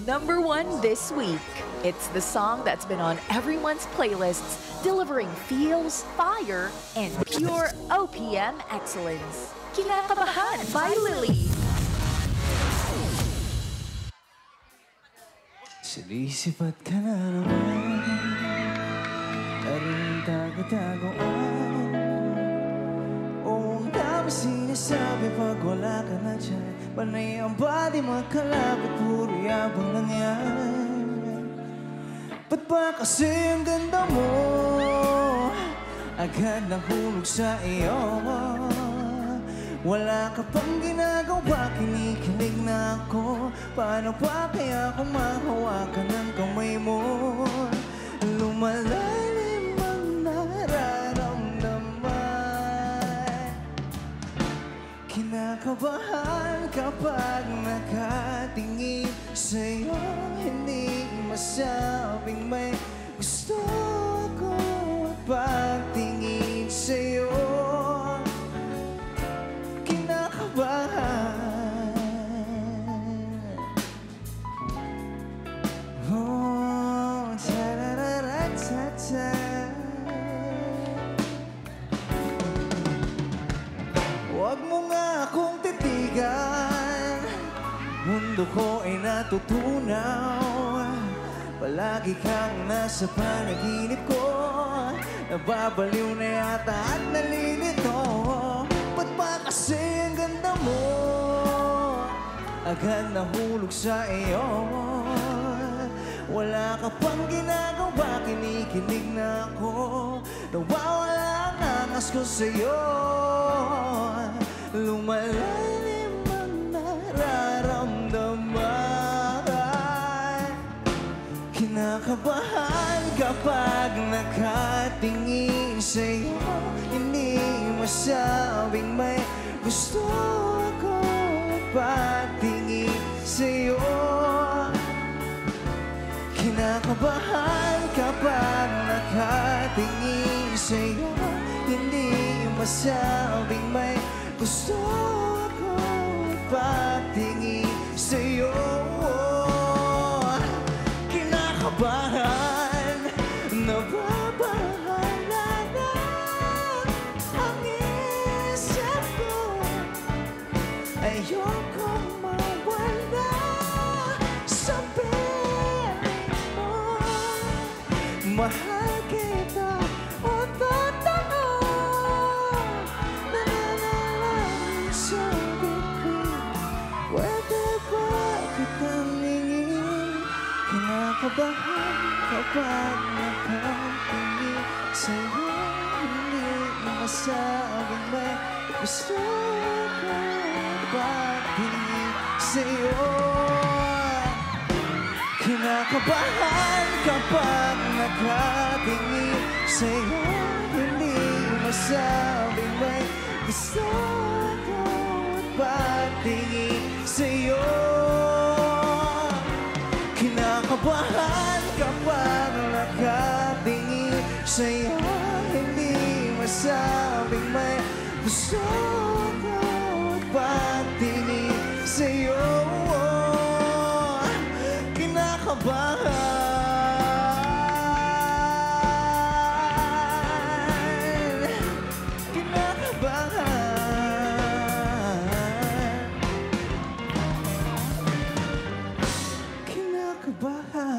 #1 this week. It's the song that's been on everyone's playlists, delivering feels, fire, and pure OPM excellence. Kinakabahan by Lily. Sinisipat ka na naman, aring tago-tagoan. Oo, ang dami sinasabi pag wala ka na dyan. Panay ang body magkalapit, puro yabang lang yan. Ba't ba kasi ang ganda mo agad nahulog sa iyo? Wala ka pang ginagawa, kinikilig na ako. Paano pa kaya kung mahawakan ng kamay mo? Lumalalim ang nararamdaman. Kinakabahan kapag nakatingin sa'yo. Hindi masabing may gusto ako pagtingin sa'yo. Oh, ta-da-da-da-ta-ta. Huwag mo nga akong titigan, mundo ko ay natutunaw. Palagi kang nasa panaginip ko, nababaliw na yata at nalilito. Ba't ba kasi ang ganda mo agad nahulog sa iyo? Wala ka pang ginagawa, kinikilig na ako. Nawawala ang angas ko sa'yo. Lumalalim ang nararamdaman. Kinakabahan kapag nakatingin sa'yo. Hindi masabing may gusto ako patingin sa'yo. Kinakabahan kapag nakatingin sa'yo. Hindi masabing may gusto ako patingin sa'yo. Kinakabahan, nababahala na ang isip ko. Ayokong mawala sa piling mo. Mahal kita o totoo, nananalang sa bibig. Pwede ba kitang hingin? Kinakabahan kapag nakatingin sa'yo. Hindi masabing may gusto ko patingin sa'yo. Kinakabahan kapag nakatingin sa'yo. Hindi masabing may gusto ko patingin sa'yo. Kinakabahan kapag nakatingin sa'yo. Hindi masabing may gusto ko patingin sa'yo. Kinakabahan, kinakabahan, kinakabahan.